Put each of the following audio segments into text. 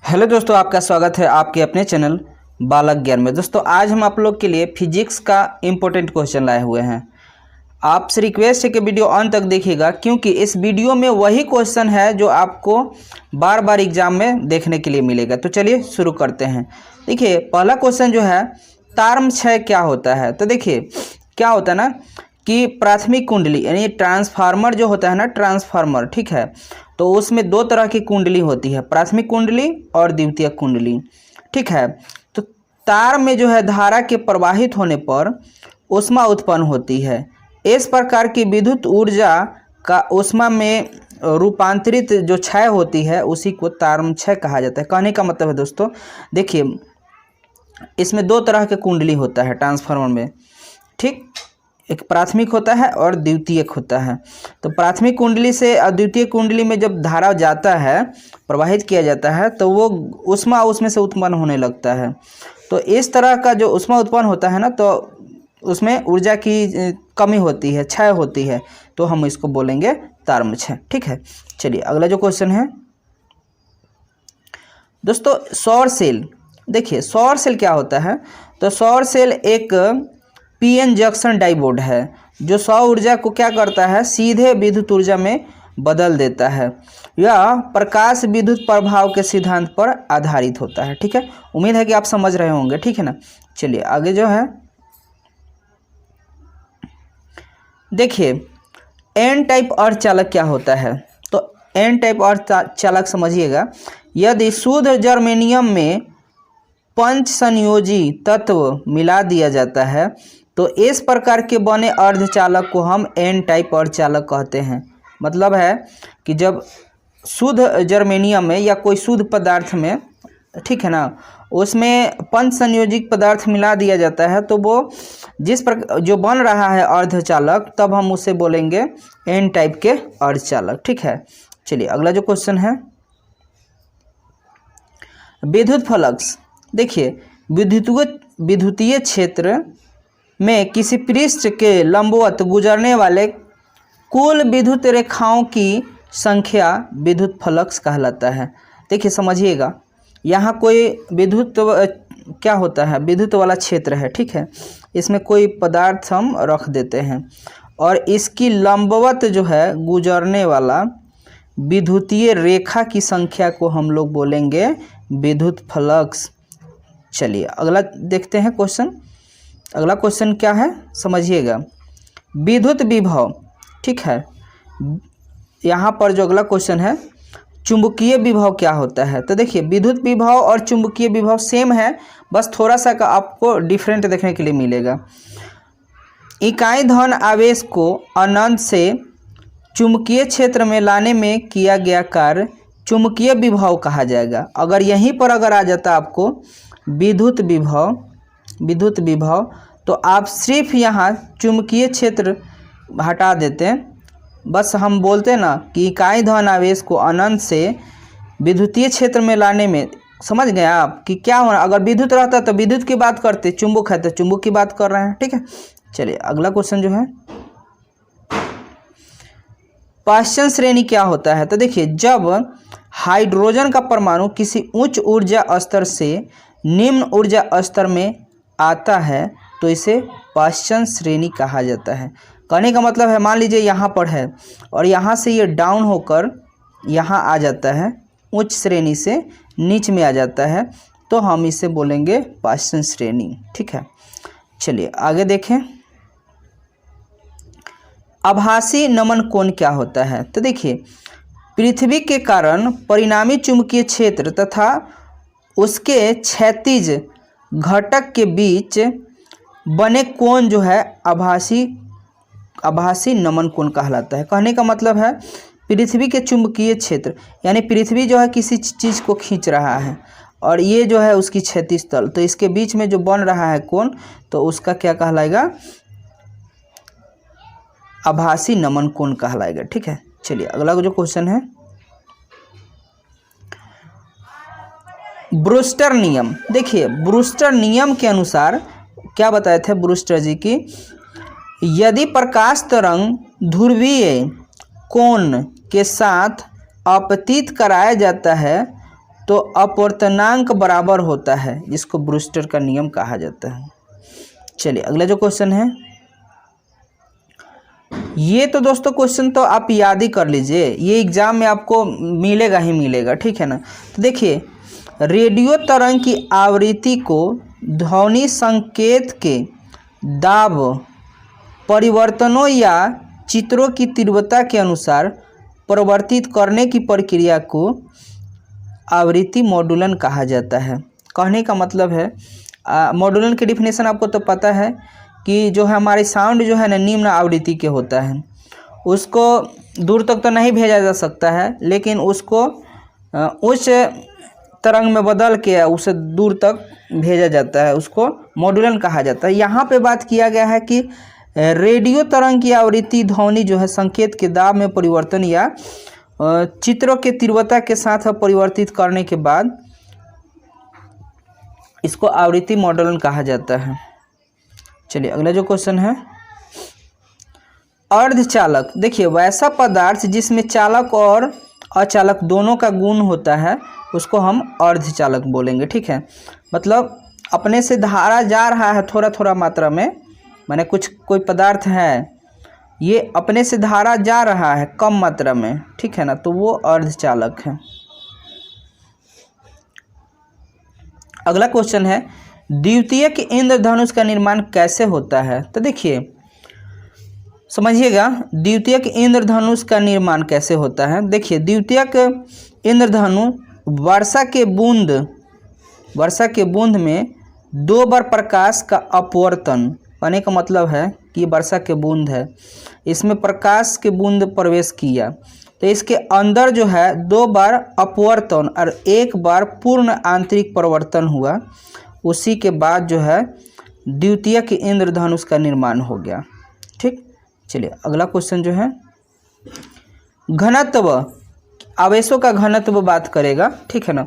Hello दोस्तों, आपका स्वागत है आपके अपने चैनल बालक ज्ञान में। दोस्तों आज हम आप लोग के लिए फिजिक्स का इम्पोर्टेंट क्वेश्चन लाए हुए हैं। आपसे रिक्वेस्ट है कि वीडियो अंत तक देखिएगा, क्योंकि इस वीडियो में वही क्वेश्चन है जो आपको बार बार एग्जाम में देखने के लिए मिलेगा। तो चलिए शुरू करते हैं। देखिए पहला क्वेश्चन जो है, तारम क्षय क्या होता है। तो देखिए क्या होता है ना कि प्राथमिक कुंडली यानी ट्रांसफार्मर जो होता है ना, ट्रांसफार्मर, ठीक है, तो उसमें दो तरह की कुंडली होती है, प्राथमिक कुंडली और द्वितीयक कुंडली, ठीक है। तो तार में जो है धारा के प्रवाहित होने पर ऊष्मा उत्पन्न होती है। इस प्रकार की विद्युत ऊर्जा का ऊष्मा में रूपांतरित जो क्षय होती है उसी को तारम क्षय कहा जाता है। कहने का मतलब है दोस्तों, देखिए इसमें दो तरह के कुंडली होता है ट्रांसफार्मर में, ठीक, एक प्राथमिक होता है और द्वितीयक होता है। तो प्राथमिक कुंडली से द्वितीय कुंडली में जब धारा जाता है, प्रवाहित किया जाता है, तो वो ऊष्मा उसमें से उत्पन्न होने लगता है। तो इस तरह का जो ऊष्मा उत्पन्न होता है ना, तो उसमें ऊर्जा की कमी होती है, क्षय होती है, तो हम इसको बोलेंगे तारम क्षय, ठीक है। चलिए अगला जो क्वेश्चन है दोस्तों, सौर सेल। देखिए सौर सेल क्या होता है। तो सौर सेल एक पीएन जंक्शन डाइपोल है जो सौर ऊर्जा को क्या करता है, सीधे विद्युत ऊर्जा में बदल देता है। यह प्रकाश विद्युत प्रभाव के सिद्धांत पर आधारित होता है, ठीक है। उम्मीद है कि आप समझ रहे होंगे, ठीक है ना। चलिए आगे जो है, देखिए एन टाइप अर्धचालक क्या होता है। तो एन टाइप अर्धचालक समझिएगा, यदि शुद्ध जर्मेनियम में पंच संयोजी तत्व मिला दिया जाता है तो इस प्रकार के बने अर्धचालक को हम एन टाइप अर्धचालक कहते हैं। मतलब है कि जब शुद्ध जर्मेनियम में या कोई शुद्ध पदार्थ में, ठीक है ना, उसमें पंच संयोजित पदार्थ मिला दिया जाता है तो वो जिस प्रकार जो बन रहा है अर्धचालक, तब हम उसे बोलेंगे एन टाइप के अर्धचालक, ठीक है। चलिए अगला जो क्वेश्चन है, विद्युत फ्लक्स। देखिए विद्युतीय क्षेत्र में किसी पृष्ठ के लंबवत गुजरने वाले कुल विद्युत रेखाओं की संख्या विद्युत फ्लक्स कहलाता है। देखिए समझिएगा, यहाँ कोई विद्युत क्या होता है, विद्युत वाला क्षेत्र है, ठीक है। इसमें कोई पदार्थ हम रख देते हैं और इसकी लंबवत जो है गुजरने वाला विद्युतीय रेखा की संख्या को हम लोग बोलेंगे विद्युत फ्लक्स। चलिए अगला देखते हैं क्वेश्चन। अगला क्वेश्चन क्या है समझिएगा, विद्युत विभव, ठीक है। यहाँ पर जो अगला क्वेश्चन है, चुंबकीय विभव क्या होता है। तो देखिए विद्युत विभव और चुंबकीय विभव सेम है, बस थोड़ा सा का आपको डिफरेंट देखने के लिए मिलेगा। इकाई धन आवेश को अनंत से चुंबकीय क्षेत्र में लाने में किया गया कार्य चुंबकीय विभव कहा जाएगा। अगर यहीं पर अगर आ जाता आपको विद्युत विभव, तो आप सिर्फ यहाँ चुंबकीय क्षेत्र हटा देते, बस हम बोलते ना कि इकाई धन आवेश को अनंत से विद्युतीय क्षेत्र में लाने में, समझ गए आप कि क्या होना। अगर विद्युत रहता तो विद्युत की बात करते, चुंबक है तो चुंबक की बात कर रहे हैं, ठीक है। चलिए अगला क्वेश्चन जो है, पाश्चन श्रेणी क्या होता है। तो देखिए जब हाइड्रोजन का परमाणु किसी उच्च ऊर्जा स्तर से निम्न ऊर्जा स्तर में आता है तो इसे पाश्चन श्रेणी कहा जाता है। कहने का मतलब है, मान लीजिए यहाँ पर है और यहाँ से ये डाउन होकर यहाँ आ जाता है, उच्च श्रेणी से नीच में आ जाता है, तो हम इसे बोलेंगे पाश्चन श्रेणी, ठीक है। चलिए आगे देखें, आभासी नमन कोण क्या होता है। तो देखिए पृथ्वी के कारण परिणामी चुंबकीय क्षेत्र तथा उसके क्षैतिज घटक के बीच बने कोण जो है आभासी नमन कोण कहलाता है। कहने का मतलब है पृथ्वी के चुंबकीय क्षेत्र, यानी पृथ्वी जो है किसी चीज़ को खींच रहा है और ये जो है उसकी क्षैतिज तल, तो इसके बीच में जो बन रहा है कोण, तो उसका क्या कहलाएगा, आभासी नमन कोण कहलाएगा, ठीक है। चलिए अगला जो क्वेश्चन है, ब्रूस्टर नियम। देखिए ब्रूस्टर नियम के अनुसार क्या बताए थे ब्रूस्टर जी की, यदि प्रकाश तरंग ध्रुवीय कोण के साथ आपतित कराया जाता है तो अपवर्तनांक बराबर होता है, जिसको ब्रूस्टर का नियम कहा जाता है। चलिए अगला जो क्वेश्चन है, ये तो दोस्तों क्वेश्चन तो आप याद ही कर लीजिए, ये एग्जाम में आपको मिलेगा ही मिलेगा, ठीक है ना। तो देखिए, रेडियो तरंग की आवृत्ति को ध्वनि संकेत के दाब परिवर्तनों या चित्रों की तीव्रता के अनुसार परिवर्तित करने की प्रक्रिया को आवृत्ति मॉड्यूलन कहा जाता है। कहने का मतलब है, मॉड्यूलन की डिफिनेशन आपको तो पता है कि जो है हमारी साउंड जो है ना निम्न आवृत्ति के होता है, उसको दूर तक तो नहीं भेजा जा सकता है, लेकिन उसको उच्च तरंग में बदल के उसे दूर तक भेजा जाता है, उसको मॉड्यूलन कहा जाता है। यहाँ पे बात किया गया है कि रेडियो तरंग की आवृत्ति ध्वनि जो है संकेत के दाब में परिवर्तन या चित्रों के तीव्रता के साथ परिवर्तित करने के बाद इसको आवृत्ति मॉड्यूलन कहा जाता है। चलिए अगला जो क्वेश्चन है, अर्धचालक। देखिए, वैसा पदार्थ जिसमें चालक और अचालक दोनों का गुण होता है उसको हम अर्धचालक बोलेंगे, ठीक है। मतलब अपने से धारा जा रहा है थोड़ा थोड़ा मात्रा में, माने कोई पदार्थ है, ये अपने से धारा जा रहा है कम मात्रा में, ठीक है ना, तो वो अर्धचालक है। अगला क्वेश्चन है, द्वितीयक इंद्रधनुष का निर्माण कैसे होता है। तो देखिए समझिएगा, द्वितीयक इंद्रधनुष का निर्माण कैसे होता है। देखिए, द्वितीयक इंद्रधनु वर्षा के बूंद में 2 बार प्रकाश का अपवर्तन, कहने का मतलब है कि वर्षा के बूंद है, इसमें प्रकाश के बूंद प्रवेश किया तो इसके अंदर जो है 2 बार अपवर्तन और 1 बार पूर्ण आंतरिक परिवर्तन हुआ, उसी के बाद जो है द्वितीयक इंद्रधनुष का निर्माण हो गया, ठीक। चलिए अगला क्वेश्चन जो है, घनत्व, आवेशों का घनत्व बात करेगा, ठीक है ना।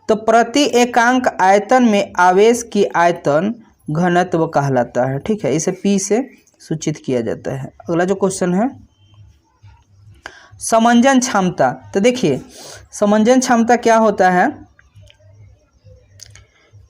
तो प्रति एकांक आयतन में आवेश की आयतन घनत्व कहलाता है, ठीक है, इसे P से सूचित किया जाता है। अगला जो क्वेश्चन है, समंजन क्षमता। तो देखिए, समंजन क्षमता क्या होता है,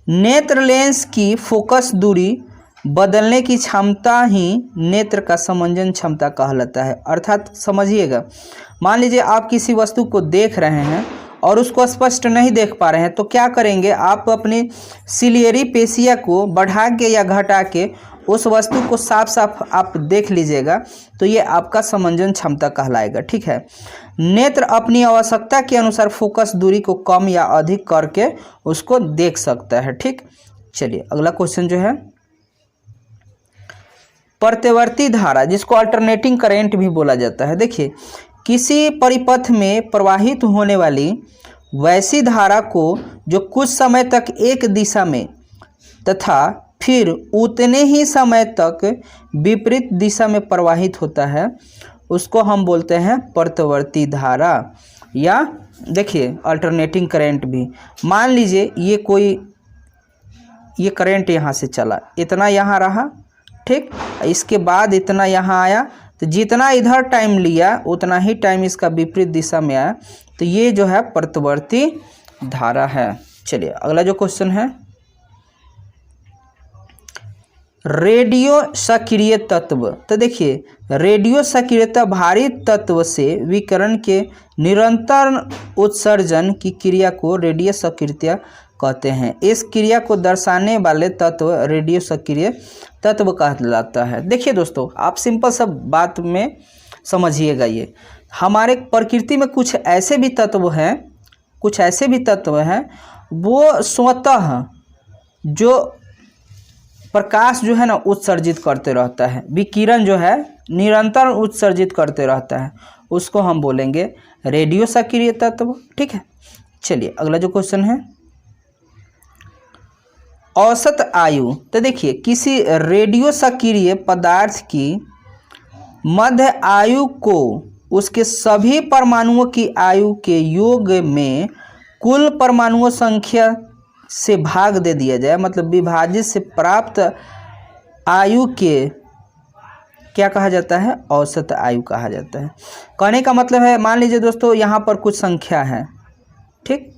नेत्र लेंस की फोकस दूरी बदलने की क्षमता ही नेत्र का समंजन क्षमता कहलाता है। अर्थात समझिएगा, मान लीजिए आप किसी वस्तु को देख रहे हैं और उसको स्पष्ट नहीं देख पा रहे हैं, तो क्या करेंगे, आप अपनी सिलियरी पेशिया को बढ़ा के या घटा के उस वस्तु को साफ साफ आप देख लीजिएगा, तो ये आपका समंजन क्षमता कहलाएगा, ठीक है। नेत्र अपनी आवश्यकता के अनुसार फोकस दूरी को कम या अधिक करके उसको देख सकता है, ठीक। चलिए अगला क्वेश्चन जो है, प्रत्यावर्ती धारा, जिसको अल्टरनेटिंग करेंट भी बोला जाता है। देखिए, किसी परिपथ में प्रवाहित होने वाली वैसी धारा को जो कुछ समय तक एक दिशा में तथा फिर उतने ही समय तक विपरीत दिशा में प्रवाहित होता है, उसको हम बोलते हैं प्रत्यावर्ती धारा, या देखिए अल्टरनेटिंग करंट भी। मान लीजिए ये करंट यहाँ से चला, इतना यहाँ रहा, ठीक, इसके बाद इतना यहाँ आया, तो जितना इधर टाइम लिया उतना ही टाइम इसका विपरीत दिशा में आया, तो ये जो है प्रत्यावर्ती धारा है। चलिए अगला जो क्वेश्चन है, रेडियो सक्रिय तत्व। तो देखिए, रेडियो सक्रियता भारी तत्व से विकिरण के निरंतर उत्सर्जन की क्रिया को रेडियो सक्रियता कहते हैं। इस क्रिया को दर्शाने वाले तत्व रेडियो सक्रिय तत्व कहलाता है। देखिए दोस्तों, आप सिंपल सब बात में समझिएगा, ये हमारे प्रकृति में कुछ ऐसे भी तत्व हैं वो स्वतः जो प्रकाश जो है ना उत्सर्जित करते रहता है, विकिरण जो है निरंतर उत्सर्जित करते रहता है, उसको हम बोलेंगे रेडियो सक्रिय तत्व, ठीक है। चलिए अगला जो क्वेश्चन है, औसत आयु। तो देखिए, किसी रेडियो सक्रिय पदार्थ की मध्य आयु को उसके सभी परमाणुओं की आयु के योग में कुल परमाणुओं संख्या से भाग दे दिया जाए, मतलब विभाजित से प्राप्त आयु के क्या कहा जाता है, औसत आयु कहा जाता है। कहने का मतलब है, मान लीजिए दोस्तों यहाँ पर कुछ संख्या है, ठीक,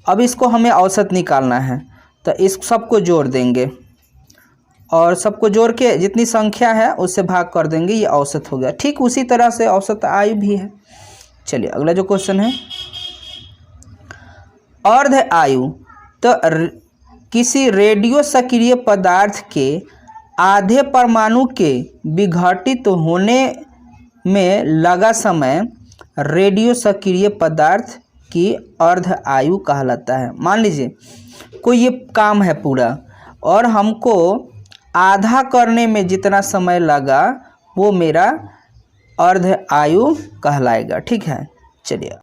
अब इसको हमें औसत निकालना है, तो इस सबको जोड़ देंगे और सबको जोड़ के जितनी संख्या है उससे भाग कर देंगे, ये औसत हो गया। ठीक उसी तरह से औसत आयु भी है। चलिए अगला जो क्वेश्चन है, अर्ध आयु। तो किसी रेडियो सक्रिय पदार्थ के आधे परमाणु के विघटित होने में लगा समय रेडियो सक्रिय पदार्थ की अर्ध आयु कहलाता है। मान लीजिए कोई ये काम है पूरा और हमको आधा करने में जितना समय लगा वो मेरा अर्ध आयु कहलाएगा। ठीक है, चलिए